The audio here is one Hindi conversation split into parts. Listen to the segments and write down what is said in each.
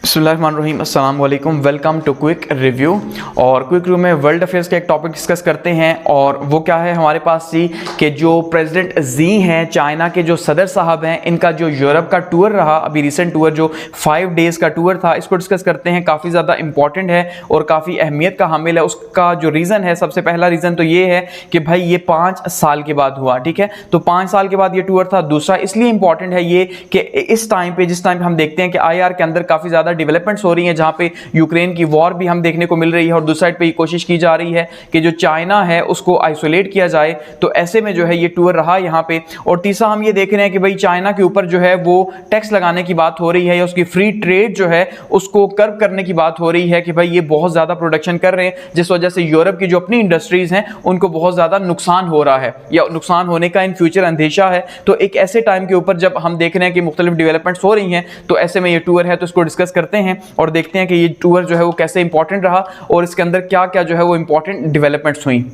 बिस्मिल्लाहिर्रहमानिर्रहीम, अस्सलाम वालेकुम, वेलकम टू क्विक रिव्यू। और क्विक रिव्यू में वर्ल्ड अफेयर्स का एक टॉपिक डिस्कस करते हैं और वो क्या है हमारे पास जी कि जो प्रेसिडेंट जी हैं चाइना के, जो सदर साहब हैं, इनका जो यूरोप का टूर रहा, अभी रिसेंट टूर जो 5 डेज़ का टूर था, इसको डिस्कस करते हैं। काफ़ी ज़्यादा इंपॉर्टेंट है और काफ़ी अहमियत का हामिल है। उसका जो रीज़न है, सबसे पहला रीज़न तो ये है कि भाई ये 5 साल के बाद हुआ, ठीक है। तो 5 साल के बाद ये टूर था। दूसरा इसलिए इंपॉर्टेंट है ये कि इस टाइम पे, जिस टाइम पे हम देखते हैं कि IR के अंदर काफ़ी ज़्यादा डेवलपमेंट्स हो रही हैं, जहां पे यूक्रेन की वॉर भी हम देखने को मिल रही है और दूसरी साइड पे ये कोशिश की जा रही है कि जो चाइना है उसको आइसोलेट किया जाए। तो ऐसे में जो है ये टूर रहा यहाँ पे। और तीसरा हम ये देख रहे हैं कि भाई चाइना के ऊपर जो है वो टैक्स लगाने की बात हो रही है या उसकी फ्री ट्रेड जो है उसको कर्व करने की बात हो रही है कि भाई ये बहुत ज़्यादा प्रोडक्शन कर रहे हैं, जिस वजह से यूरोप की जो अपनी इंडस्ट्रीज हैं उनको बहुत ज़्यादा नुकसान हो रहा है या नुकसान होने का इन फ्यूचर अंदेशा है। तो एक ऐसे टाइम के ऊपर जब हम देख रहे हैं कि मुख्तलिफ डेवलपमेंट्स हो रही हैं, तो ऐसे में ये टूर है, तो इसको डिस्कस करते हैं और देखते हैं कि ये टूर जो है वो कैसे इंपॉर्टेंट रहा और इसके अंदर क्या क्या जो है वो इंपॉर्टेंट डेवलपमेंट्स हुई।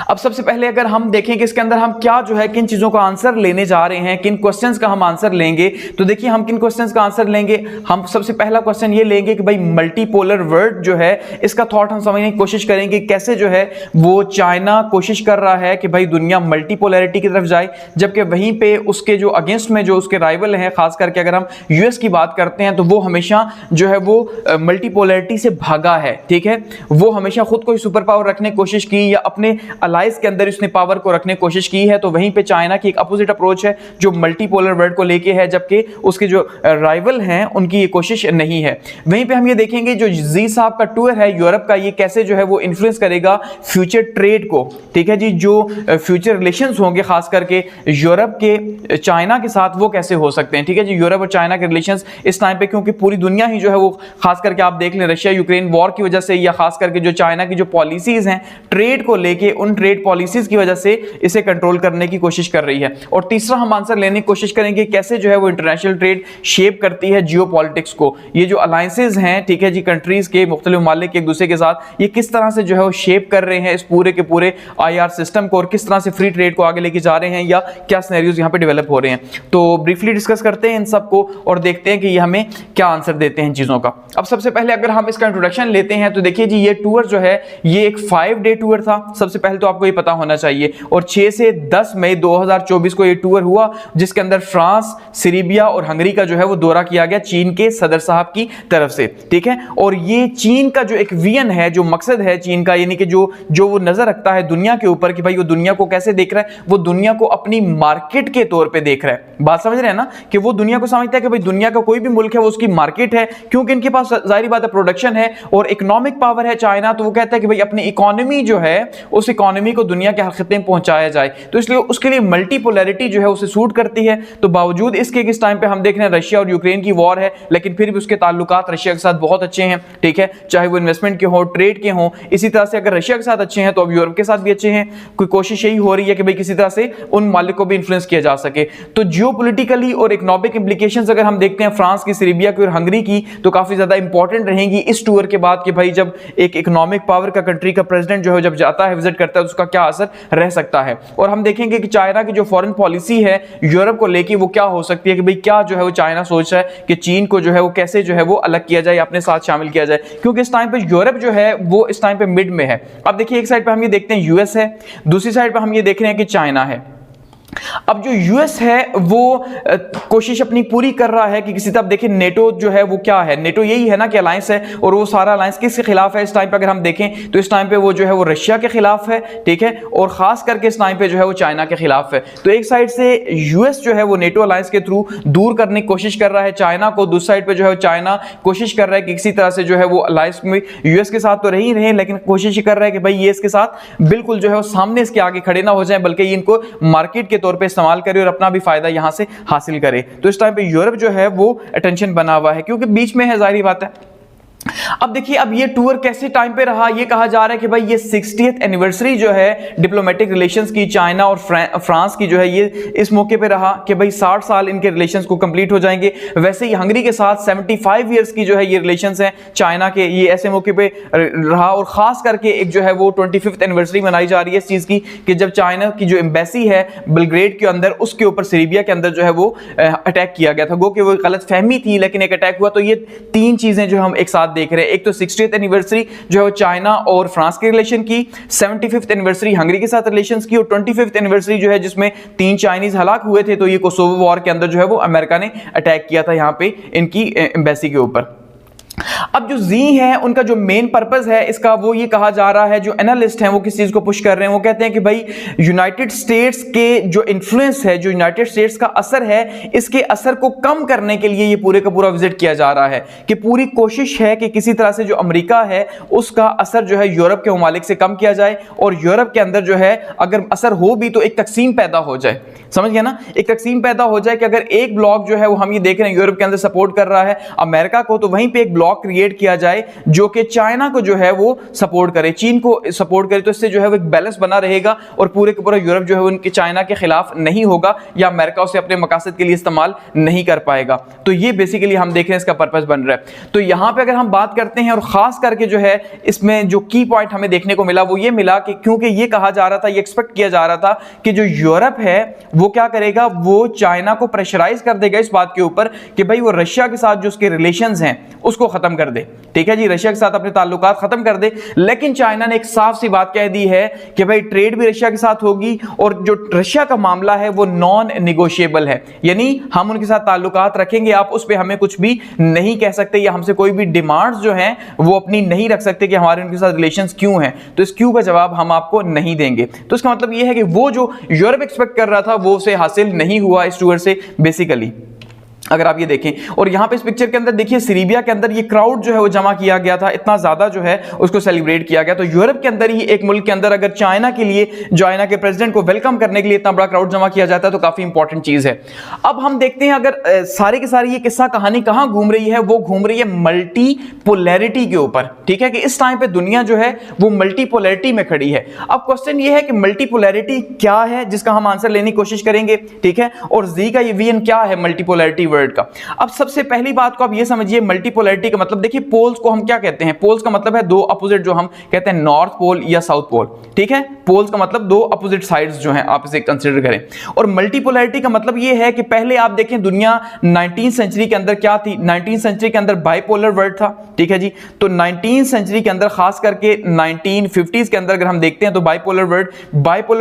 अब सबसे पहले अगर हम देखें कि इसके अंदर हम क्या जो है किन चीज़ों का आंसर लेने जा रहे हैं, किन क्वेश्चंस का हम आंसर लेंगे, तो देखिए हम किन क्वेश्चंस का आंसर लेंगे। हम सबसे पहला क्वेश्चन ये लेंगे कि भाई मल्टीपोलर वर्ल्ड जो है इसका थॉट हम समझने की कोशिश करेंगे, कैसे जो है वो चाइना कोशिश कर रहा है कि भाई दुनिया मल्टीपोलैरिटी की तरफ जाए, जबकि वहीं पे उसके जो अगेंस्ट में जो उसके राइवल हैं, खास करके अगर हम US की बात करते हैं तो वो हमेशा जो है वो मल्टीपोलैरिटी से भागा है, ठीक है। वो हमेशा खुद को सुपर पावर रखने की कोशिश की या अपने अलाइज के अंदर उसने पावर को रखने की कोशिश की है। तो वहीं पे चाइना की एक अपोजिट अप्रोच है जो मल्टीपोलर वर्ल्ड को लेके है, जबकि उसके जो राइवल हैं उनकी ये कोशिश नहीं है। वहीं पे हम ये देखेंगे जो जी साहब का टूर है यूरोप का, ये कैसे जो है वो इन्फ्लुएंस करेगा फ्यूचर ट्रेड को, ठीक है जी। जो फ्यूचर रिलेशंस होंगे खास करके यूरोप के चाइना के साथ, वो कैसे हो सकते हैं, ठीक है जी। यूरोप और चाइना के रिलेशंस इस टाइम पे, क्योंकि पूरी दुनिया ही जो है वो खास करके आप देख लें रशिया यूक्रेन वॉर की वजह से या खास करके जो चाइना की जो पॉलिसीज हैं ट्रेड को लेके, उन ट्रेड पॉलिसीज की वजह से इसे कंट्रोल करने की कोशिश कर रही है। और तीसरा हम आंसर लेने की कोशिश करेंगे कैसे जो है वो इंटरनेशनल ट्रेड शेप करती है जियोपॉलिटिक्स को। ये जो अलायंसेज हैं, ठीक है जी, कंट्रीज के मुख्तलिफ ममालिक एक दूसरे के साथ, ये किस तरह से जो है वो शेप कर रहे हैं इस पूरे के पूरे IR सिस्टम को और किस तरह से फ्री ट्रेड को आगे लेके जा रहे हैं या क्या सिनेरियोज यहाँ पे डेवलप हो रहे हैं। तो ब्रीफली डिस्कस करते हैं इन सबको और देखते हैं कि ये हमें क्या आंसर देते हैं चीजों का। अब सबसे पहले अगर हम इसका इंट्रोडक्शन लेते हैं तो देखिए जी ये टूर जो है ये एक 5 डे टूर था। सबसे पहले तो आपको ये पता होना चाहिए। और 6 से 10 मई 2024 को ये टूर हुआ, जिसके अंदर फ्रांस, सीरिया और हंगरी का जो है वो दौरा किया गया चीन के सदर साहब की तरफ से, ठीक है। और ये चीन का जो एक विजन है, जो मकसद है चीन का, यानी कि जो वो नजर रखता है दुनिया के ऊपर कि भाई वो दुनिया को कैसे देख रहा है, वो दुनिया को अपनी मार्केट के तौर पे देख रहा है। बात समझ रहे हैं ना, कि वो दुनिया को समझता है कि भाई दुनिया का कोई भी मुल्क है वो उसकी मार्केट है, क्योंकि इनके पास जाहिर बात है प्रोडक्शन है और इकोनॉमिक पावर है चाइना। तो वो कहता है कि भाई अपनी इकोनॉमी जो है उस इकोनॉमी को दुनिया के हर खित्ते में पहुंचाया जाए, तो इसलिए उसके लिए मल्टीपोलैरिटी जो है उसे सूट करती है। तो बावजूद इसके इस टाइम पे हम देख रहे हैं रशिया और यूक्रेन की वॉर है, लेकिन फिर भी उसके ताल्लुकात रशिया के साथ बहुत अच्छे हैं, ठीक है, चाहे वो इन्वेस्टमेंट के हो, ट्रेड के हो। इसी तरह से अगर रशिया के साथ अच्छे हैं तो अब यूरोप के साथ भी अच्छे हैं। कोई कोशिश यही हो रही है कि भाई किसी तरह से उन मालिक को भी इन्फ्लुएंस किया जा सके। तो जियोपॉलिटिकली और इकोनॉमिक इंप्लीकेशंस अगर हम देखते हैं फ्रांस की, सीरिया की और हंगरी की, तो काफी ज्यादा इंपॉर्टेंट रहेंगी इस टूर के बाद कि भाई जब एक इकोनॉमिक पावर का कंट्री का प्रेसिडेंट जो है जब जाता है, विजिट करता है, उसका क्या असर रह सकता है। और हम देखेंगे कि चाइना की जो फॉरेन पॉलिसी है यूरोप को लेके वो क्या हो सकती है, कि भाई क्या जो है वो चाइना सोच रहा है कि चीन को जो है वो कैसे जो है वो अलग किया जाए, अपने साथ शामिल किया जाए, क्योंकि इस टाइम पे यूरोप जो है वो इस टाइम पे मिड में है। अब देखिए एक साइड पे हम ये देखते हैं US है, दूसरी साइड पे हम ये देख रहे हैं कि चाइना है। अब जो US है वो कोशिश अपनी पूरी कर रहा है कि किसी तरह, देखिए नेटो जो है वो क्या है, नेटो यही है ना कि अलायंस है, और वो सारा अलायंस किसके खिलाफ है इस टाइम पे अगर हम देखें तो इस टाइम पे वो जो है वो रशिया के खिलाफ है, ठीक है, और खास करके इस टाइम पे जो है वो चाइना के खिलाफ है। तो एक साइड से US जो है वो नेटो अलायंस के थ्रू दूर करने की कोशिश कर रहा है चाइना को, दूसरी साइड पे जो है चाइना कोशिश कर रहा है कि किसी तरह से जो है वो अलायंस में US के साथ तो रही रहे, लेकिन कोशिश कर रहा है कि भाई ये इसके साथ बिल्कुल जो है वो सामने इसके आगे खड़े ना हो जाए, बल्कि ये इनको मार्केट के तौर पे इस्तेमाल करे और अपना भी फायदा यहां से हासिल करे। तो इस टाइम पे यूरोप जो है वो अटेंशन बना हुआ है, क्योंकि बीच में है, जाहिर बात है। अब देखिए, अब ये टूर कैसे टाइम पे रहा, ये कहा जा रहा है कि भाई ये 60th एनिवर्सरी जो है डिप्लोमेटिक रिलेशंस की चाइना और फ्रांस की जो है, ये इस मौके पे रहा कि भाई 60 साल इनके रिलेशंस को कंप्लीट हो जाएंगे। वैसे ही हंगरी के साथ 75 ईयर्स की जो है ये रिलेशंस हैं चाइना के, ये ऐसे मौके पे रहा। और खास करके एक जो है वो 25th एनिवर्सरी मनाई जा रही है इस चीज की कि जब चाइना की जो एम्बेसी है बेलग्रेड के अंदर, उसके ऊपर सीरिया के अंदर जो है वो अटैक किया गया था। गो कि वो गलत फहमी थी लेकिन एक अटैक हुआ। तो ये तीन चीजें जो हम एक साथ देख रहे हैं, एक तो 60th एनिवर्सरी जो है वो चाइना और फ्रांस के रिलेशन की, 75th एनिवर्सरी हंगरी के साथ रिलेशंस की, और 25th एनिवर्सरी जो है जिसमें 3 चाइनीज हलाक हुए थे। तो ये कोसोवो वॉर के अंदर जो है वो अमेरिका ने अटैक किया था यहाँ पे इनकी एम्बेसी के ऊपर। अब जो जी है उनका जो मेन पर्पस है इसका, वो ये कहा जा रहा है, जो एनालिस्ट हैं वो किस चीज को पुश कर रहे हैं, वो कहते हैं कि भाई यूनाइटेड स्टेट्स के जो इन्फ्लुएंस है, जो यूनाइटेड स्टेट्स का असर है, इसके असर को कम करने के लिए ये पूरे का पूरा विजिट किया जा रहा है कि पूरी कोशिश है कि किसी तरह से जो अमेरिका है उसका असर जो है यूरोप के ममालिक से कम किया जाए, और यूरोप के अंदर जो है अगर असर हो भी तो एक तकसीम पैदा हो जाए। समझ गया ना, एक तकसीम पैदा हो जाए कि अगर एक ब्लॉक जो है वो हम ये देख रहे हैं यूरोप के अंदर सपोर्ट कर रहा है अमेरिका को, तो वहीं पे एक ब्लॉक क्रिएट किया जाए जो कि चाइना को जो है वो सपोर्ट करे, चीन को सपोर्ट करे। तो इससे जो है वो एक बैलेंस बना रहेगा और पूरे का पूरा यूरोप जो है उनके चाइना के खिलाफ नहीं होगा या अमेरिका उसे अपने मकासद के लिए इस्तेमाल नहीं कर पाएगा। तो ये बेसिकली हम देख रहे हैं इसका पर्पस बन रहा है। तो यहां पे अगर हम बात करते हैं, और खास करके जो है इसमें जो की पॉइंट हमें देखने को मिला वो ये मिला कि क्योंकि ये कहा जा रहा था, ये एक्सपेक्ट किया जा रहा था कि जो यूरोप है वो क्या करेगा, वो चाइना को प्रेशराइज कर देगा इस बात के ऊपर कि भाई वो रशिया के साथ जो उसके रिलेशंस हैं उसको खत्म कर दे। ठीक है जी, रशिया के साथ अपने ताल्लुकात खत्म कर दे। लेकिन चाइना ने एक साफ सी बात कह दी है कि भाई ट्रेड भी रशिया के साथ होगी, और जो रशिया का मामला है वो नॉन निगोशिएबल है, यानी हम उनके साथ ताल्लुकात रखेंगे, आप उस पर हमें कुछ भी नहीं कह सकते या हमसे कोई भी डिमांड्स जो हैं वो अपनी नहीं रख सकते कि हमारे उनके साथ रिलेशंस क्यों हैं। तो इस क्यों का जवाब हम आपको नहीं देंगे। तो इसका मतलब ये है कि वो जो यूरोप एक्सपेक्ट कर रहा था वो उसे हासिल नहीं हुआ इस टूर से बेसिकली, अगर आप ये देखें। और यहां पे इस पिक्चर के अंदर देखिए सीरिया के अंदर ये क्राउड जो है वो जमा किया गया था, इतना ज्यादा जो है उसको सेलिब्रेट किया गया। तो यूरोप के अंदर ही एक मुल्क के अंदर अगर चाइना के लिए, चाइना के प्रेसिडेंट को वेलकम करने के लिए इतना बड़ा क्राउड जमा किया जाता है तो काफी इंपॉर्टेंट चीज है। अब हम देखते हैं अगर सारे के सारे ये किस्सा कहानी कहां घूम रही है, वो घूम रही है मल्टीपोलैरिटी के ऊपर। ठीक है कि इस टाइम पे दुनिया जो है वो मल्टीपोलैरिटी में खड़ी है। अब क्वेश्चन ये है कि मल्टीपोलैरिटी क्या है, जिसका हम आंसर लेने की कोशिश करेंगे। ठीक है, और जी का ये वीएन क्या है मल्टीपोलैरिटी वर्ड का। अब सबसे पहली बात को आप ये समझिए, मल्टीपोलैरिटी का मतलब देखिए, पोल्स को हम क्या कहते हैं, पोल्स का मतलब है दो अपोजिट, जो हम कहते हैं नॉर्थ पोल या साउथ पोल। ठीक है, पोल्स का मतलब दो अपोजिट साइड्स जो हैं आप इसे कंसीडर करें। और मल्टीपोलैरिटी का मतलब ये है कि पहले आप देखें दुनिया 19th सेंचुरी के अंदर क्या थी, 19th सेंचुरी के अंदर बाइपोलर वर्ल्ड था। ठीक है जी, तो 19th सेंचुरी के अंदर खास करके 1950s के अंदर अगर हम देखते हैं तो बाइपोलर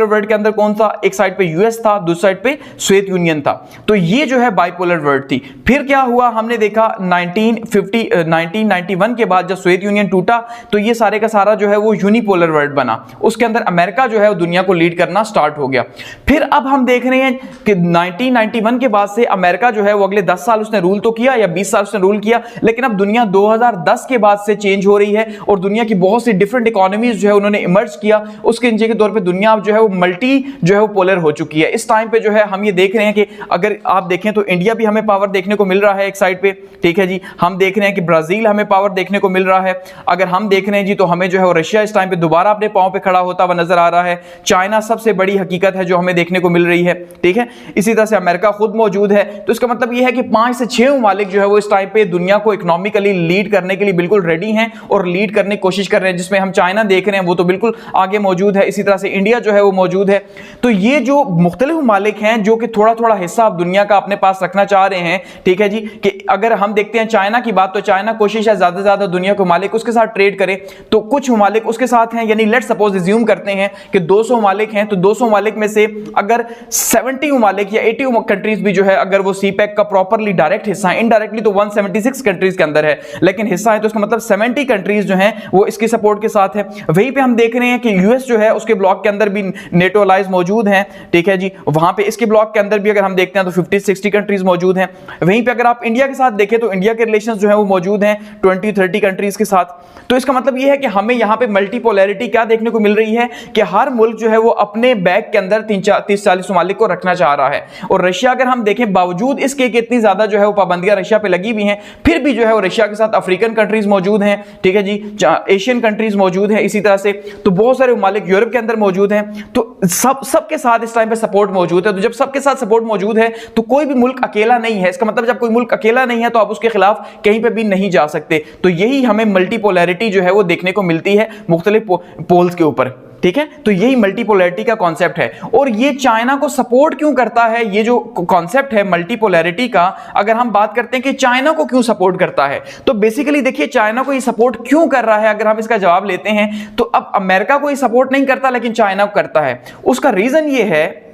वर्ल्ड के अंदर कौन सा, एक साइड पे यूएस था, दूसरी साइड पे सोवियत यूनियन था। तो ये जो है बाइपोलर वर्ल्ड थी। फिर क्या हुआ, हमने देखा 1991 के बाद जब सोवियत यूनियन टूटा तो ये सारे का सारा जो है वो यूनिपोलर वर्ल्ड बना। उसके अंदर अमेरिका जो है वो दुनिया को लीड करना स्टार्ट हो गया। फिर अब हम देख रहे हैं कि 1991 के बाद से अमेरिका जो है वो अगले 10 साल उसने रूल तो किया या 20 साल उसने रूल किया, लेकिन अब दुनिया 2010 के बाद से चेंज हो रही है और दुनिया की बहुत सी डिफरेंट इकोनॉमीज जो है उन्होंने इमर्ज किया। उसके नीचे के तौर पे दुनिया जो है वो मल्टी जो है वो पोलर हो चुकी है। इस टाइम पे जो है हम ये देख रहे हैं कि अगर आप देखें तो इंडिया भी हमें पावर देखने को मिल रहा है एक साइड पे। ठीक है जी, हम देख रहे हैं कि ब्राजील हमें पावर देखने को मिल रहा है। अगर हम देख रहे हैं जी तो हमें जो है वो रशिया इस टाइम पे दोबारा अपने पांव पे खड़ा होता हुआ नजर आ रहा है। चाइना सबसे बड़ी हकीकत है जो हमें देखने को मिल रही है। ठीक है, इसी तरह से अमेरिका खुद मौजूद है। तो इसका मतलब यह है कि 5 से 6 ममालिक जो है वो इस टाइम पे दुनिया को इकोनॉमिकली लीड करने के लिए बिल्कुल रेडी हैं और लीड करने की कोशिश कर रहे हैं। जिसमें हम चाइना देख रहे हैं वो तो बिल्कुल आगे मौजूद है, इसी तरह से इंडिया जो है वो मौजूद है। तो ये जो मुख्तलिफ ममालिक हैं जो कि थोड़ा थोड़ा हिस्सा आप दुनिया का अपने पास रखना चाह रहे हैं। ठीक है जी, कि अगर हम देखते हैं चाइना की बात, तो चाइना कोशिश है ज्यादा से ज्यादा दुनिया के ममालिक उसके साथ ट्रेड करे। तो कुछ ममालिक उसके साथ हैं, यानी लेट्स सपोज अज्यूम करते हैं कि 200 ममालिक हैं, तो 200 ममालिक में से अगर 70 ममालिक या 80 कंट्रीज भी जो है अगर वो सीपैक का प्रॉपरली डायरेक्ट हिस्सा है, इनडायरेक्टली तो 176 कंट्रीज के अंदर है लेकिन हिस्सा है, तो इसका मतलब 70 कंट्रीज जो हैं वो इसकी सपोर्ट के साथ है। वहीं पे हम देख रहे हैं कि यूएस जो है उसके ब्लॉक के अंदर भी नेटो अलाइज मौजूद हैं। ठीक है जी, वहां पे इसके ब्लॉक के अंदर भी अगर हम देखते हैं तो 50-60 कंट्रीज मौजूद हैं। वहीं पे अगर आप इंडिया के साथ देखें तो इंडिया के रिलेशंस जो है वो मौजूद हैं 20-30 कंट्रीज के साथ। तो इसका मतलब ये है कि हमें यहाँ पे मल्टीपोलैरिटी क्या देखने को मिल रही है कि हर मुल्क जो है वो अपने बैग के अंदर 30-40 ममालिक को रखना चाह रहा है। और रशिया अगर हम देखें, बावजूद इसके कि इतनी ज्यादा जो है वो पाबंदियां रशिया पे लगी हुई हैं, फिर भी जो है वो रशिया के साथ अफ्रीकन कंट्रीज मौजूद हैं, ठीक है जी, एशियन कंट्रीज मौजूद हैं, इसी तरह से तो बहुत सारे ममालिक यूरोप के अंदर मौजूद हैं। तो सबके साथ इस टाइम पे सपोर्ट मौजूद है। तो जब सबके साथ सपोर्ट मौजूद है तो कोई भी मुल्क अकेला नहीं है। इसका मतलब जब कोई मुल्क अकेला नहीं है तो आप उसके खिलाफ कहीं पे भी नहीं जा सकते। तो यही हमें मल्टीपोलैरिटी जो है वो देखने को मिलती है मुख्तलिफ पोल्स के ऊपर, ठीक है। तो यही मल्टीपोलैरिटी का कॉन्सेप्ट है। और ये चाइना को सपोर्ट क्यों करता है, ये जो कॉन्सेप्ट है मल्टीपोलैरिटी का, अगर हम बात करते हैं कि चाइना को क्यों सपोर्ट करता है, तो बेसिकली देखिए चाइना को ये सपोर्ट क्यों कर रहा है। अगर हम इसका जवाब लेते हैं तो अब अमेरिका को ये सपोर्ट नहीं करता लेकिन चाइना को करता है। उसका रीजन ये है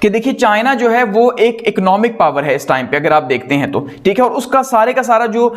कि देखिए चाइना जो है वो एक इकोनॉमिक पावर है इस टाइम पे, अगर आप देखते हैं तो, ठीक है। और उसका सारे का सारा जो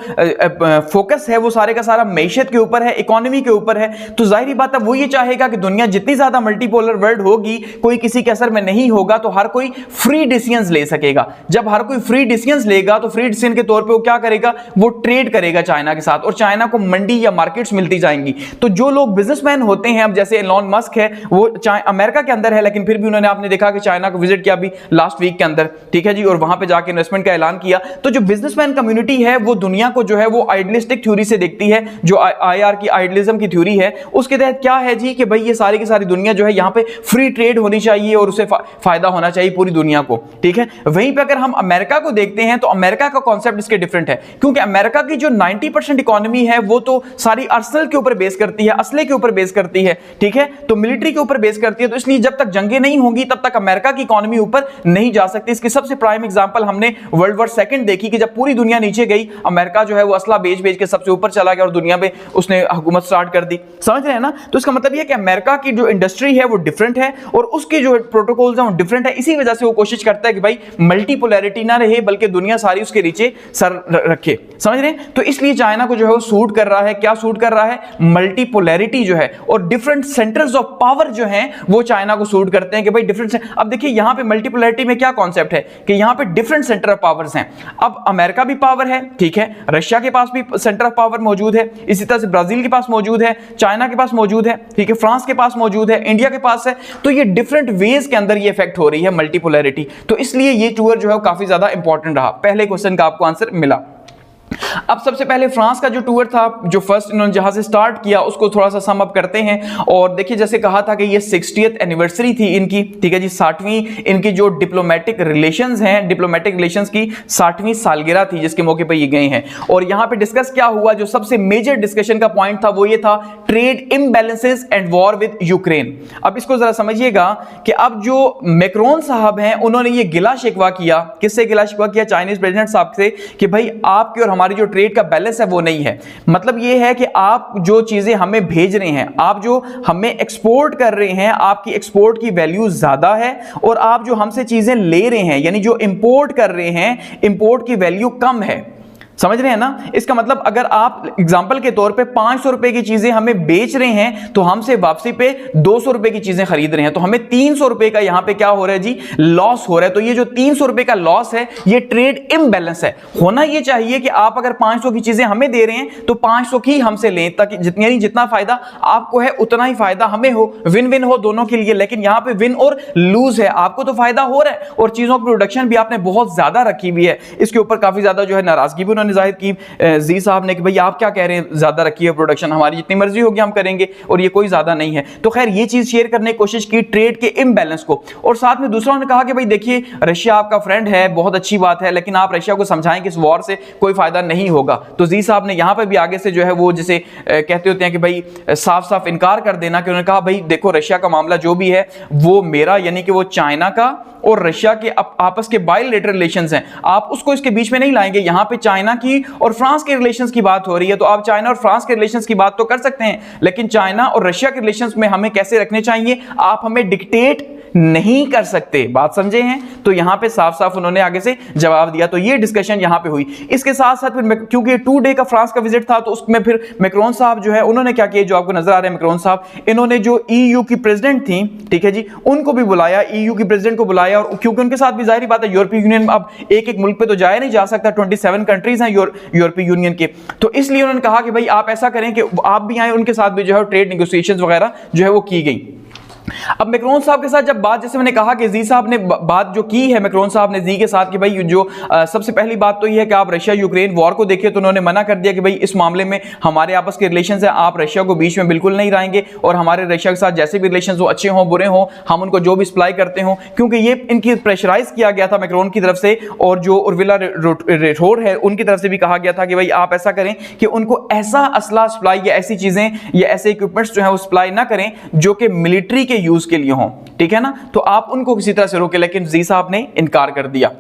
फोकस है वो सारे का सारा मैशत के ऊपर है, इकोनॉमी के ऊपर है। तो जाहिर बात है वो ये चाहेगा कि दुनिया जितनी ज्यादा मल्टीपोलर वर्ल्ड होगी, कोई किसी के असर में नहीं होगा, तो हर कोई फ्री डिसीजंस ले सकेगा। जब हर कोई फ्री डिसीजंस लेगा तो फ्री डिसीजन के तौर पर वो क्या करेगा, वो ट्रेड करेगा चाइना के साथ, और चाइना को मंडी या मार्केट्स मिलती जाएंगी। तो जो लोग बिजनेसमैन होते हैं, अब जैसे एलोन मस्क है, वो अमेरिका के अंदर है लेकिन फिर भी उन्होंने, आपने देखा कि चाइना को विजिट किया अभी लास्ट वीक के अंदर, ठीक है जी, और वहां पे जाके इन्वेस्टमेंट का ऐलान किया। तो जो बिजनेसमैन कम्युनिटी है वो दुनिया को जो है वो आइडियलिस्टिक थ्योरी से देखती है, जो आईआर की आइडियलिज्म की थ्योरी है, उसके तहत क्या है जी कि भाई ये सारी की सारी दुनिया जो है यहाँ पे फ्री ट्रेड होनी चाहिए और उसे फायदा होना चाहिए पूरी दुनिया को, ठीक है। वहीं पे अगर हम अमेरिका को देखते हैं तो अमेरिका का कॉन्सेप्ट इसके डिफरेंट है, क्योंकि अमेरिका की जो 90% इकोनॉमी है वो तो सारी आर्सेनल के ऊपर बेस करती है, असले के ऊपर बेस करती है, ठीक है, तो मिलिट्री के ऊपर बेस करती है। तो इसलिए जब तक जंगें नहीं होंगी तब तक अमेरिका की इकोनॉमी ऊपर नहीं जा सकती। इसकी सबसे प्राइम एग्जांपल हमने वर्ल्ड वॉर सेकंड देखी कि जब पूरी दुनिया नीचे गई, अमेरिका जो है वो असला बेच बेच के सबसे ऊपर चला गया और दुनिया में उसने हुकूमत स्टार्ट कर दी, समझ रहे हैं ना। तो इसका मतलब यह है कि अमेरिका की जो इंडस्ट्री है वो डिफरेंट है और उसके जो प्रोटोकॉल्स हैं वो डिफरेंट है। इसी वजह से वो कोशिश करता है कि भाई मल्टीपोलैरिटी ना रहे बल्कि दुनिया सारी उसके नीचे सर रखे, समझ रहे हैं। तो इसलिए चाइना को जो है वो सूट कर रहा है, क्या सूट कर रहा है, मल्टीपोलैरिटी जो है, और डिफरेंट सेंटर्स ऑफ पावर जो है वो चाइना को सूट करते हैं कि भाई डिफरेंट। अब देखिए यहां पे मल्टीपोलैरिटी में क्या कॉन्सेप्ट है कि यहां पे डिफरेंट सेंटर ऑफ पावर्स हैं। अब अमेरिका भी पावर है, ठीक है, रशिया के पास भी सेंटर ऑफ पावर मौजूद है, इसी तरह से ब्राजील के पास मौजूद है, चाइना के पास मौजूद है, ठीक है, फ्रांस के पास मौजूद है, इंडिया के पास है। तो ये डिफरेंट वेज के अंदर ये इफेक्ट हो रही है मल्टीपोलैरिटी। तो इसलिए ये टूर जो है काफी ज्यादा इंपॉर्टेंट रहा। पहले क्वेश्चन का आपको आंसर मिला। अब सबसे पहले फ्रांस का जो टूर था, जो फर्स्ट इन्होंने जहां से स्टार्ट किया, उसको थोड़ा सा सम अप करते हैं। और देखिए जैसे कहा था कि ये 60th एनिवर्सरी थी इनकी, ठीक है जी, 60वीं इनकी जो डिप्लोमेटिक रिलेशंस हैं, डिप्लोमेटिक रिलेशंस की 60वीं सालगिरह थी जिसके मौके पर ये गए हैं। और यहां पे डिस्कस क्या हुआ, जो सबसे मेजर डिस्कशन का पॉइंट था वो ये था trade imbalances and war with Ukraine. अब इसको जरा समझिएगा कि अब जो मैक्रोन साहब हैं उन्होंने ये गिला शिकवा किया, किससे गिला शिकवा किया, चाइनीज प्रेसिडेंट साहब से, कि भाई आपके और हमारी जो ट्रेड का बैलेंस है वो नहीं है। मतलब ये है कि आप जो चीजें हमें भेज रहे हैं, आप जो हमें एक्सपोर्ट कर रहे हैं, आपकी एक्सपोर्ट की वैल्यू ज्यादा है, और आप जो हमसे चीजें ले रहे हैं यानी जो इंपोर्ट कर रहे हैं, इंपोर्ट की वैल्यू कम है। समझ रहे हैं ना। इसका मतलब अगर आप एग्जांपल के तौर पे 500 रुपए की चीजें हमें बेच रहे हैं तो हमसे वापसी पे 200 रुपए की चीजें खरीद रहे हैं, तो हमें 300 रुपए का यहां पे क्या हो रहा है जी, लॉस हो रहा है। तो ये जो 300 रुपए का लॉस है ये ट्रेड इम्बैलेंस है। होना ये चाहिए कि आप अगर 500 की चीजें हमें दे रहे हैं तो 500 की हमसे लें, ताकि जितना फायदा आपको है उतना ही फायदा हमें हो, विन विन हो दोनों के लिए। लेकिन यहां पे विन और लूज है, आपको तो फायदा हो रहा है और चीजों की प्रोडक्शन भी आपने बहुत ज्यादा रखी हुई है। इसके ऊपर काफी ज्यादा जो है नाराजगी भी जाहिर की जी साहब ने कि भाई आप क्या कह रहे हैं, ज्यादा रखी है प्रोडक्शन, हमारी जितनी मर्जी होगी हम करेंगे और ये कोई ज्यादा नहीं है। तो खैर ये चीज शेयर करने की कोशिश की ट्रेड के इम्बैलेंस को। और साथ में दूसरा उन्होंने कहा कि भाई देखिए रशिया आपका फ्रेंड है, बहुत अच्छी बात है, लेकिन आप रशिया को समझाएं कि इस वॉर से कोई फायदा नहीं होगा। तो जी साहब ने यहां पर भी आगे से जो है वो जिसे कहते होते हैं कि भाई साफ साफ इनकार कर देना, कि उन्होंने कहा भाई देखो रशिया का मामला जो भी है वो मेरा, यानी कि वो चाइना का और रशिया के आपस के बायलैटरल रिलेशंस हैं, आप उसको इसके बीच में नहीं लाएंगे। यहां पे चाइना चाइना की और फ्रांस के रिलेशंस की बात हो रही है, तो आप चाइना और फ्रांस के रिलेशंस की बात तो कर सकते हैं, लेकिन चाइना और रशिया के रिलेशंस में हमें कैसे रखने चाहिए आप हमें डिक्टेट नहीं कर सकते। बात समझे हैं? तो यहां पे साफ साफ उन्होंने आगे से जवाब दिया। तो ये डिस्कशन यहां पे हुई। इसके साथ साथ फिर क्योंकि 2 डे का फ्रांस का विजिट था, तो उसमें फिर मैक्रोन साहब जो है उन्होंने क्या किया, जो आपको नजर आ रहे हैं मैक्रोन साहब, इन्होंने जो ईयू की प्रेसिडेंट थी, ठीक है जी, उनको भी बुलाया, ईयू की प्रेसिडेंट को बुलाया, और क्योंकि उनके साथ भी जाहिर बात है यूरोपीय यूनियन अब एक एक मुल्क पे तो जाया नहीं जा सकता, 27 कंट्रीज हैं यूरोपीय यूनियन के, तो इसलिए उन्होंने कहा कि भाई आप ऐसा करें कि आप भी आए, उनके साथ भी जो है ट्रेड नेगोशिएशंस वगैरह जो है वो की गई। अब मैक्रोन साहब के साथ जब बात, जैसे मैंने कहा कि जी साहब ने बात जो की है मैक्रोन साहब ने जी के साथ कि भाई जो सबसे पहली बात तो ये है कि आप रशिया यूक्रेन वॉर को देखिए, तो उन्होंने मना कर दिया कि भाई इस मामले में हमारे आपस के रिलेशंस हैं, आप रशिया को बीच में बिल्कुल नहीं लाएंगे, और हमारे रशिया के साथ जैसे भी रिलेशंस हो, अच्छे हों बुरे हों, हम उनको जो भी सप्लाई करते हों, क्योंकि ये इनकी प्रेशराइज किया गया था मैक्रोन की तरफ से, और जो उर्विला रेटोर है उनकी तरफ से भी कहा गया था कि भाई आप ऐसा करें कि उनको ऐसा असला सप्लाई या ऐसी चीजें या ऐसे इक्विपमेंट्स जो है वो सप्लाई ना करें जो कि मिलिट्री के यूज के लिए हों, ठीक है ना, तो आप उनको किसी तरह से रोके, लेकिन जी साहब ने इनकार कर दिया।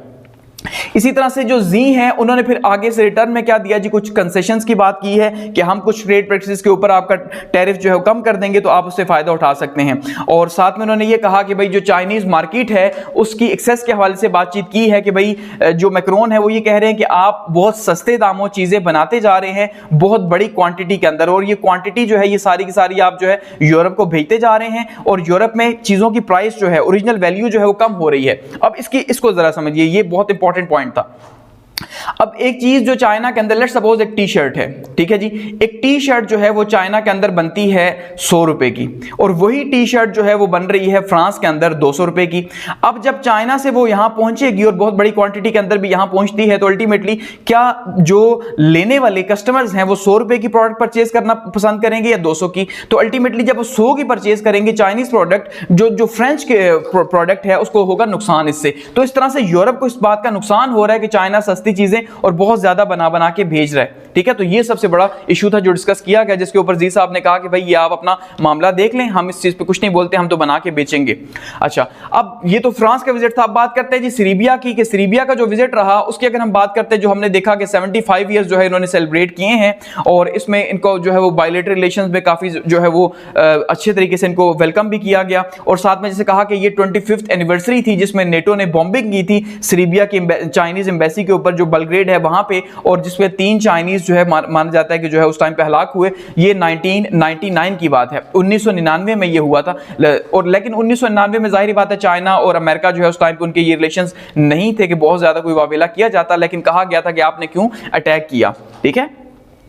इसी तरह से जो जी हैं उन्होंने फिर आगे से रिटर्न में क्या दिया जी, कुछ कंसेशंस की बात की है कि हम कुछ ट्रेड प्रैक्टिसेस के ऊपर आपका टैरिफ जो है कम कर देंगे, तो आप उससे फायदा उठा सकते हैं, और साथ में उन्होंने ये कहा कि भाई जो चाइनीज मार्केट है उसकी एक्सेस के हवाले से बातचीत की है कि भाई जो मैक्रोन है वो ये कह रहे हैं कि आप बहुत सस्ते दामों चीजें बनाते जा रहे हैं बहुत बड़ी क्वांटिटी के अंदर, और ये क्वांटिटी जो है ये सारी की सारी आप जो है यूरोप को भेजते जा रहे हैं, और यूरोप में चीजों की प्राइस जो है ओरिजिनल वैल्यू जो है वो कम हो रही है। अब इसको जरा समझिए, ये बहुत इंपॉर्टेंट पॉइंट था। अब एक चीज जो चाइना के अंदर, लेट्स सपोज एक टी शर्ट है, ठीक है जी, एक टी शर्ट जो है वो चाइना के अंदर बनती है 100 रुपए की, और वही टी शर्ट जो है वो बन रही है फ्रांस के अंदर 200 रुपए की। अब जब चाइना से वो यहां पहुंचेगी और बहुत बड़ी क्वांटिटी के अंदर भी यहां पहुंचती है, तो अल्टीमेटली क्या जो लेने वाले कस्टमर्स हैं वो 100 रुपए की प्रोडक्ट परचेज करना पसंद करेंगे या 200 की? तो अल्टीमेटली जब वो 100 की परचेज करेंगे चाइनीज प्रोडक्ट, जो फ्रेंच के प्रोडक्ट है उसको होगा नुकसान इससे। तो इस तरह से यूरोप को इस बात का नुकसान हो रहा है कि चाइना सस्ती चीजें और बहुत ज्यादा बना के भेज रहा है, ठीक है। तो ये सबसे बड़ा इशू था जो डिस्कस किया गया, जिसके ऊपर जी साहब ने कहा कि भाई ये आप अपना मामला देख लें, हम इस चीज पे कुछ नहीं बोलते, हम तो बना के बेचेंगे। अच्छा, अब ये तो फ्रांस का विजिट था। अब बात करते हैं जी सीरिया की, कि सीरिया का जो विजिट रहा उसकी अगर हम बात करते हैं, जो हमने देखा कि 75 ईयर्स जो है इन्होंने सेलिब्रेट किए हैं, और इसमें इनको जो है वो बायलैटरल रिलेशंस में काफी जो है वो अच्छे तरीके से इनको वेलकम भी किया गया, और साथ में जैसे कहा कि ये 25th एनिवर्सरी थी जिसमें नेटो ने बॉम्बिंग की थी सीरिया की चाइनीज एम्बेसी के ऊपर जो बलग्रेड है वहां पे, और जिसमें 3 चाइनीज जो है माना जाता है कि जो है उस टाइम पे हलाक हुए। ये 1999 की बात है, 1999 में ये हुआ था, और लेकिन 1999 में जाहिर बात है चाइना और अमेरिका जो है उस टाइम पे उनके ये रिलेशंस नहीं थे कि बहुत ज्यादा कोई वावेला किया जाता, लेकिन कहा गया था कि आपने क्यों अटैक किया, ठीक है।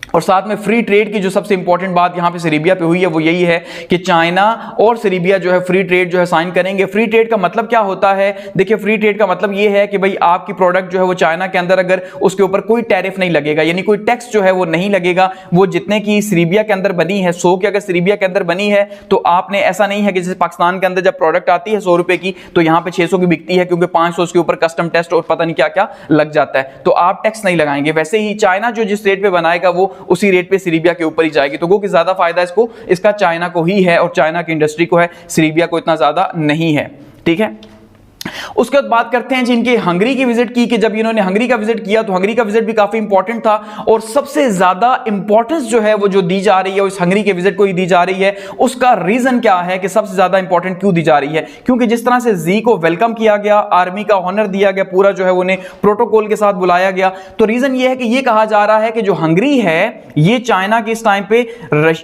और साथ में फ्री ट्रेड की जो सबसे इंपॉर्टेंट बात यहां पे सीरिया पे हुई है वो यही है कि चाइना और सीरिया जो है फ्री ट्रेड जो है साइन करेंगे। फ्री ट्रेड का मतलब क्या होता है? देखिए, फ्री ट्रेड का मतलब ये है कि भाई आपकी प्रोडक्ट जो है वो चाइना के अंदर अगर उसके ऊपर कोई टैरिफ नहीं लगेगा, यानी कोई टैक्स जो है वो नहीं लगेगा, वो जितने की सीरिया के अंदर बनी है 100 की अगर सीरिया के अंदर बनी है, तो आपने ऐसा नहीं है कि जैसे पाकिस्तान के अंदर जब प्रोडक्ट आती है 100 रुपए की तो यहां पे 600 की बिकती है क्योंकि 500 उसके ऊपर कस्टम टेस्ट और पता नहीं क्या क्या लग जाता है, तो आप टैक्स नहीं लगाएंगे। वैसे ही चाइना जो जिस रेट पे बनाएगा वो उसी रेट पे सीरिया के ऊपर ही जाएगी, तो कि ज्यादा फायदा इसका चाइना को ही है और चाइना की इंडस्ट्री को है, सीरिया को इतना ज्यादा नहीं है, ठीक है। उसके बाद बात करते हैं जिनके हंगरी की विजिट की, कि जब इन्होंने हंगरी का विजिट किया तो हंगरी का विजिट भी काफी इंपॉर्टेंट था, और सबसे ज्यादा इंपॉर्टेंस जो है वो जो दी जा रही है इस हंगरी के विजिट को ही दी जा रही है। उसका रीजन क्या है कि सबसे ज्यादा इंपॉर्टेंट क्यों दी जा रही है? क्योंकि जिस तरह से जी को वेलकम किया गया, आर्मी का ऑनर दिया गया, पूरा जो है उन्हें प्रोटोकॉल के साथ बुलाया गया, तो रीजन ये है कि ये कहा जा रहा है कि जो हंगरी है ये चाइना के इस टाइम पे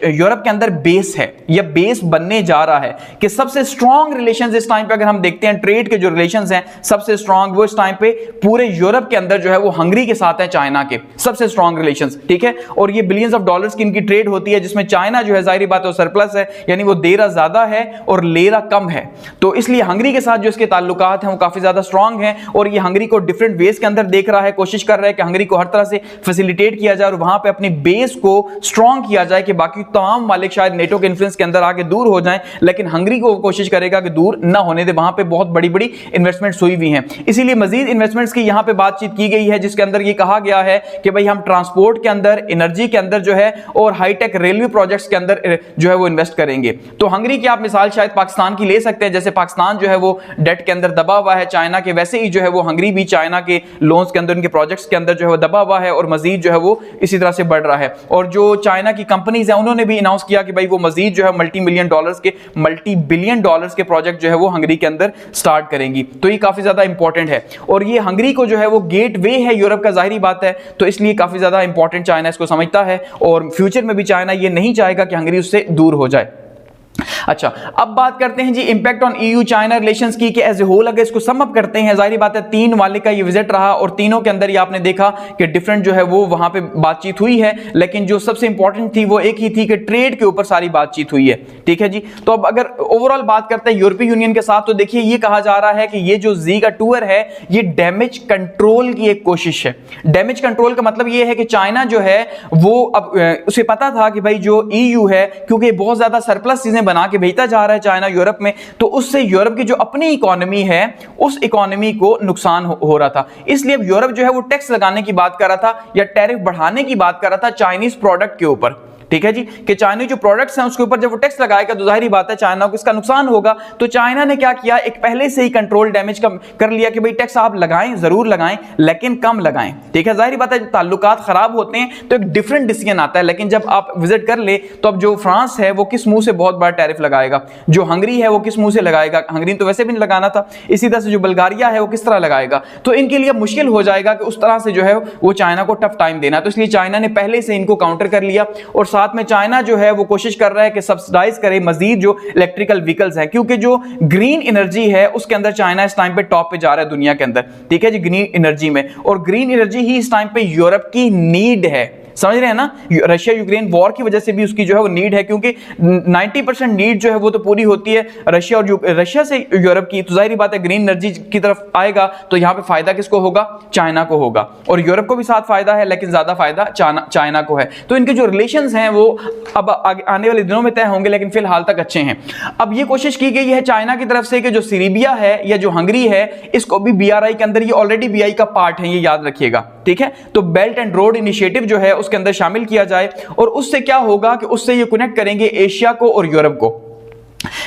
यूरोप के अंदर बेस है, या बेस बनने जा रहा है, कि सबसे स्ट्रॉन्ग रिलेशन इस टाइम पे अगर हम देखते हैं ट्रेड के जो रिलेशंस हैं सबसे स्ट्रॉन्ग वो इस टाइम पे पूरे यूरोप के अंदर जो है वो हंगरी के साथ है, चाइना के सबसे स्ट्रॉन्ग रिलेशंस, ठीक है। और ये बिलियंस ऑफ डॉलर्स की इनकी ट्रेड होती है, जिसमें चाइना जो है जाहिर बात है सरप्लस है, यानी वो दे रहा ज्यादा है और ले रहा कम है, तो इसलिए हंगरी के साथ जो इसके ताल्लुकात हैं वो काफी ज्यादा स्ट्रॉन्ग हैं, और ये हंगरी को डिफरेंट वेज के अंदर देख रहा है, कोशिश कर रहा है कि हंगरी को हर तरह से फैसिलिटेट किया जाए और वहां पे अपनी बेस को स्ट्रॉन्ग किया जाए कि बाकी तमाम मालिक शायद नेटो के इन्फ्लुएंस के अंदर आके दूर हो जाएं, लेकिन हंगरी को कोशिश करेगा कि दूर ना होने दे, वहां पे बहुत बड़ी बड़ी इन्वेस्टमेंट्स हुई हुई हैं। इसीलिए मजीद इन्वेस्टमेंट्स की यहां पे बातचीत की गई है, जिसके अंदर ये कहा गया है कि भाई हम ट्रांसपोर्ट के अंदर, एनर्जी के अंदर जो है और हाईटेक रेलवे प्रोजेक्ट्स के अंदर जो है वो इन्वेस्ट करेंगे। तो हंगरी की आप मिसाल शायद पाकिस्तान की ले सकते हैं, जैसे पाकिस्तान जो है वो डेट के अंदर दबा हुआ है चाइना के, वैसे ही जो है वो हंगरी भी चाइना के लोन्स के अंदर, उनके प्रोजेक्ट्स के अंदर जो है वो दबा हुआ है और मजीद जो है वो इसी तरह से बढ़ रहा है। और जो चाइना की कंपनीज हैं उन्होंने भी अनाउंस किया कि भाई वो मजीद जो है मल्टी बिलियन डॉलर्स के प्रोजेक्ट जो है वो हंगरी के अंदर स्टार्ट करेंगी। तो ये काफी ज्यादा इंपॉर्टेंट है और ये हंगरी को जो है वो गेट वे है यूरोप का, जाहिर बात है, तो इसलिए काफी ज्यादा इंपॉर्टेंट चाइना इसको समझता है और फ्यूचर में भी चाइना ये नहीं चाहेगा कि हंगरी उससे दूर हो जाए। अच्छा, अब बात करते हैं जी impact on EU China relations की, कि एज ए होल अगर इसको सम अप करते हैं, जाहिर बात है 3 वाले का ये विजिट रहा और तीनों के अंदर ये आपने देखा कि डिफरेंट जो है वो वहां पे बातचीत हुई है, लेकिन जो सबसे इंपॉर्टेंट थी वो एक ही थी कि ट्रेड के ऊपर सारी बातचीत हुई है। ठीक है जी। तो अब अगर ओवरऑल बात करते हैं यूरोपीय यूनियन के साथ, तो देखिए ये कहा जा रहा है कि ये जो जी का टूर है ये डैमेज कंट्रोल की एक कोशिश है। डैमेज कंट्रोल का मतलब ये है कि चाइना जो है वो अब उसे पता था कि भाई जो ईयू है, क्योंकि बहुत ज्यादा सरप्लस चीजें बना के भेजता जा रहा है चाइना यूरोप में, तो उससे यूरोप की जो अपनी इकोनॉमी है उस इकोनॉमी को नुकसान हो रहा था। इसलिए अब यूरोप जो है वो टैक्स लगाने की बात कर रहा था या टैरिफ बढ़ाने की बात कर रहा था चाइनीज प्रोडक्ट के ऊपर। ठीक है जी, कि चाइनीज जो प्रोडक्ट्स हैं उसके ऊपर जब वो टैक्स लगाएगा तो जाहिर बात है चाइना को इसका नुकसान होगा। तो चाइना ने क्या किया, एक पहले से ही कंट्रोल डैमेज कर लिया कि भाई टैक्स आप लगाएं, जरूर लगाएं, लेकिन कम लगाएं। ठीक है, जाहिर बात है जब ताल्लुकात खराब होते हैं तो एक डिफरेंट डिसीजन आता है, लेकिन जब आप विजिट कर ले तो अब जो फ्रांस है वो किस मुंह से बहुत बड़ा टैरिफ लगाएगा, जो हंगरी है वो किस मुंह से लगाएगा, हंगरी तो वैसे भी नहीं लगाना था, इसी तरह से जो बल्गारिया है वो किस तरह लगाएगा, तो इनके लिए मुश्किल हो जाएगा कि उस तरह से जो है वो चाइना को टफ टाइम देना। तो इसलिए चाइना ने पहले से इनको काउंटर कर लिया और साथ में चाइना जो है वो कोशिश कर रहा है कि सब्सिडाइज करे मजीद जो इलेक्ट्रिकल व्हीकल्स हैं, क्योंकि जो ग्रीन एनर्जी है उसके अंदर चाइना इस टाइम पे टॉप पे जा रहा है दुनिया के अंदर। ठीक है जी, ग्रीन एनर्जी में, और ग्रीन एनर्जी ही इस टाइम पे यूरोप की नीड है। समझ रहे हैं ना, रशिया यूक्रेन वॉर की वजह से भी उसकी जो है वो नीड है, क्योंकि 90% नीड जो है वो तो पूरी होती है रशिया से यूरोप की। तो जाहिर बात है ग्रीन एनर्जी की तरफ आएगा तो यहां पे फायदा किसको होगा, चाइना को होगा, और यूरोप को भी साथ फायदा है, लेकिन ज्यादा फायदा चाइना को है। तो इनके जो रिलेशंस हैं वो अब आने वाले दिनों में तय होंगे, लेकिन फिलहाल तक अच्छे हैं। अब ये कोशिश की गई है चाइना की तरफ से कि जो सीरिबिया है या जो हंगरी है इसको भी बीआरआई के अंदर, ये ऑलरेडी बीआई का पार्ट है, ये याद रखिएगा। ठीक है, तो बेल्ट एंड रोड इनिशिएटिव जो है उसके अंदर शामिल किया जाए, और उससे क्या होगा कि उससे ये कनेक्ट करेंगे एशिया को और यूरोप को।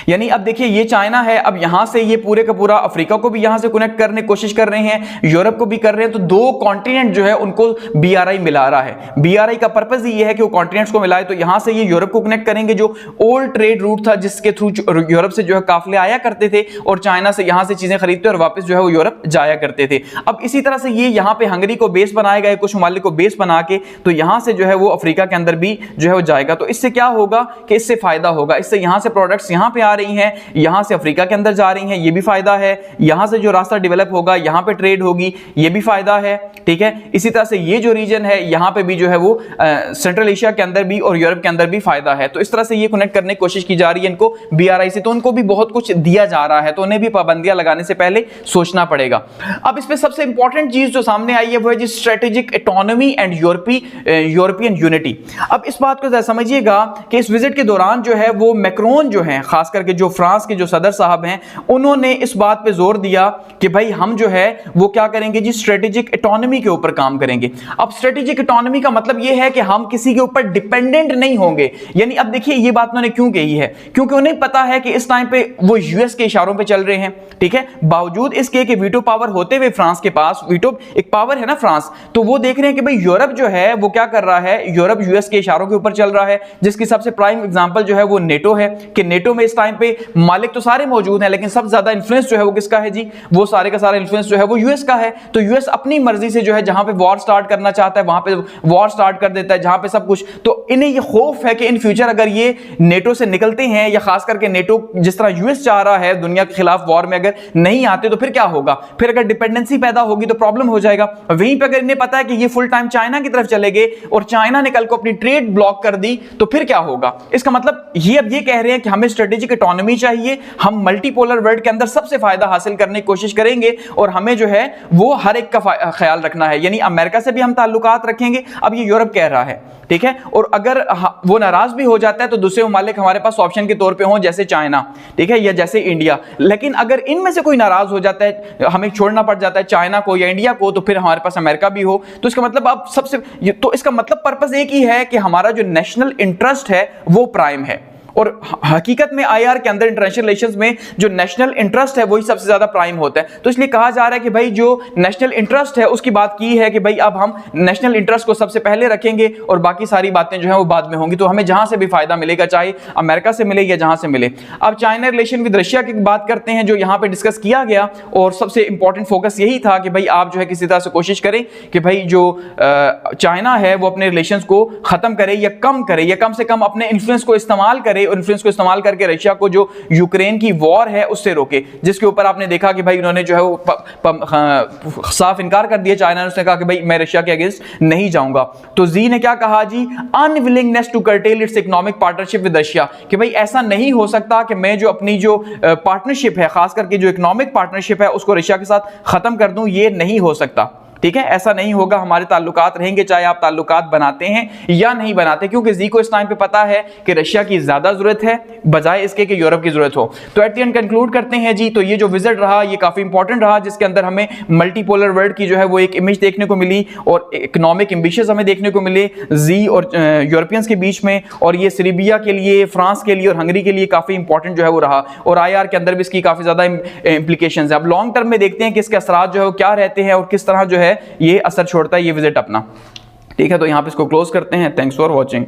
यानी अब देखिए ये चाइना है, अब यहां से ये पूरे का पूरा अफ्रीका को भी यहां से कनेक्ट करने की कोशिश कर रहे हैं, यूरोप को भी कर रहे हैं, तो 2 कॉन्टिनेंट जो है उनको बीआरआई मिला रहा है। बीआरआई का पर्पस ये है कि वो कॉन्टिनेंट्स को मिलाए, तो यहां से ये यूरोप को कनेक्ट करेंगे, जो ओल्ड ट्रेड रूट था जिसके थ्रू यूरोप से जो है काफिले आया करते थे और चाइना से यहां से चीजें खरीदते और वापस जो है वो यूरोप जाया करते थे। अब इसी तरह से ये यहां पे हंगरी को बेस बनाया गया, कुछ ममालिक को बेस बना के, तो यहां से जो है वो अफ्रीका के अंदर भी जो है वो जाएगा। तो इससे क्या होगा कि इससे फायदा होगा, इससे यहां से प्रोडक्ट्स यहां पे आ रही हैं, यहां से अफ्रीका के अंदर जा रही हैं, ये भी फायदा है। यहां से जो रास्ता डेवलप होगा यहां पे ट्रेड होगी, ये भी फायदा है। ठीक है, इसी तरह से ये जो रीजन है यहां पे भी जो है वो सेंट्रल एशिया के अंदर भी और यूरोप के अंदर भी फायदा है। तो इस तरह से ये कनेक्ट करने की कोशिश की जा रही है इनको बीआरआई से, तो उनको भी बहुत कुछ दिया जा रहा है, तो उन्हें भी पाबंदियां लगाने से पहले सोचना पड़ेगा। अब इसमें सबसे इंपॉर्टेंट चीज जो सामने आई है वो है जी strategic economy and European unity. अब इस बात को समझिएगा कि इस विजिट के दौरान जो है वो मैक्रोन जो है, खास करके जो फ्रांस के जो सदर साहब हैं, उन्होंने इस बात पे जोर दिया कि भाई हम जो है वो क्या करेंगे जी, स्ट्रेटेजिक इकोनॉमी के ऊपर काम करेंगे। अब स्ट्रेटेजिक इकोनॉमी का मतलब ये है कि हम किसी के ऊपर डिपेंडेंट नहीं होंगे। यानी अब देखिए ये बात उन्होंने क्यों कही है, क्योंकि उन्हें पता है कि इस टाइम पे वो यूएस के इशारों पे चल रहे हैं। ठीक है, बावजूद इसके कि वीटो पावर होते हुए फ्रांस के पास वीटो एक पावर है ना फ्रांस, तो वो देख रहे हैं कि भाई यूरोप जो है वो क्या कर रहा है, यूरोप यूएस के इशारों के ऊपर चल रहा है, जिसकी सबसे प्राइम एग्जांपल जो है वो नेटो है, कि नेटो में इस टाइम पे मालिक तो सारे मौजूद हैं, लेकिन सबसे ज्यादा इन्फ्लुएंस जो है वो किसका है जी, वो सारे का सारा इन्फ्लुएंस जो है वो यूएस का है। तो यूएस अपनी मर्जी से जो है जहां पे वॉर स्टार्ट करना चाहता है वहां पे वॉर स्टार्ट कर देता है, जहां पे सब कुछ। तो इन्हें ये खौफ है कि इन फ्यूचर अगर ये नेटो से निकलते हैं, या खास करके नेटो जिस तरह यूएस चाह रहा है दुनिया के खिलाफ वॉर में अगर नहीं आते तो फिर क्या होगा, फिर अगर डिपेंडेंसी पैदा होगी तो प्रॉब्लम हो जाएगा। वहीं पे अगर इन्हें पता है कि ये फुल टाइम चाइना की तरफ चले गए और चाइना ने कल को अपनी ट्रेड ब्लॉक कर दी तो फिर क्या होगा। इसका मतलब ये अब ये कह रहे हैं कि हमें स्ट्रेटेजिक स्ट्रेटेजिक इकोनॉमी चाहिए, हम मल्टीपोलर वर्ल्ड के अंदर सबसे फायदा हासिल करने की कोशिश करेंगे और हमें जो है वो हर एक का ख्याल रखना है। यानी अमेरिका से भी हम ताल्लुकात रखेंगे, अब ये यूरोप कह रहा है, ठीक है। और अगर वो नाराज भी हो जाता है तो दूसरे ममालिक हमारे पास ऑप्शन के तौर पे हों, जैसे चाइना, ठीक है, या जैसे इंडिया। लेकिन अगर इनमें से कोई नाराज हो जाता है, हमें छोड़ना पड़ जाता है चाइना को या इंडिया को, तो फिर हमारे पास अमेरिका भी हो। तो इसका मतलब अब सबसे तो इसका मतलब पर्पस एक ही है कि हमारा जो नेशनल इंटरेस्ट है वो प्राइम है। और हकीकत में आईआर के अंदर, इंटरनेशनल रिलेशंस में जो नेशनल इंटरेस्ट है वही सबसे ज्यादा प्राइम होता है। तो इसलिए कहा जा रहा है कि भाई जो नेशनल इंटरेस्ट है उसकी बात की है कि भाई अब हम नेशनल इंटरेस्ट को सबसे पहले रखेंगे और बाकी सारी बातें जो है वो बाद में होंगी। तो हमें जहां से भी फायदा मिलेगा, चाहे अमेरिका से मिले या जहां से मिले। अब चाइना रिलेशन विद रशिया की बात करते हैं, जो यहाँ पे डिस्कस किया गया, और सबसे इंपॉर्टेंट फोकस यही था कि भाई आप जो है किसी तरह से कोशिश करें कि भाई जो चाइना है वो अपने रिलेशन को खत्म करे या कम करे, या कम से कम अपने इन्फ्लुएंस को इस्तेमाल करे, और इन्फ्लुएंस को इस्तेमाल करके रशिया को जो यूक्रेन की वॉर है उससे रोके, जिसके ऊपर आपने देखा कि भाई उन्होंने जो है वो साफ इनकार कर दिया चाइना ने। उसने कहा कि भाई मैं रशिया के अगेंस्ट नहीं जाऊंगा। तो जी ने क्या कहा जी, unwillingness to curtail its economic partnership with Russia, कि भाई ऐसा नहीं हो सकता कि मैं जो अपनी जो पार्टनरशिप है, खास करके जो इकोनॉमिक पार्टनरशिप है, उसको रशिया के साथ खत्म कर दूं, ये नहीं हो सकता, ठीक है, ऐसा नहीं होगा। हमारे ताल्लुकात रहेंगे, चाहे आप ताल्लुकात बनाते हैं या नहीं बनाते, क्योंकि जी को इस टाइम पे पता है कि रशिया की ज्यादा जरूरत है बजाय इसके कि यूरोप की जरूरत हो। तो एट द एंड कंक्लूड करते हैं जी, तो ये जो विजिट रहा ये काफी इंपॉर्टेंट रहा, जिसके अंदर हमें मल्टीपोलर वर्ल्ड की जो है वो एक इमेज देखने को मिली और इकोनॉमिक एम्बिशंस हमें देखने को मिले जी और यूरोपियंस के बीच में। और ये सीरिया के लिए, फ्रांस के लिए और हंगरी के लिए काफी इंपॉर्टेंट जो है वो रहा, और आईआर के अंदर भी इसकी काफी ज्यादा इंप्लीकेशंस है। अब लॉन्ग टर्म में देखते हैं कि इसके असरात जो है वो क्या रहते हैं और किस तरह जो है ये असर छोड़ता है ये विजिट अपना, ठीक है। तो यहां पे इसको क्लोज करते हैं। Thanks for watching.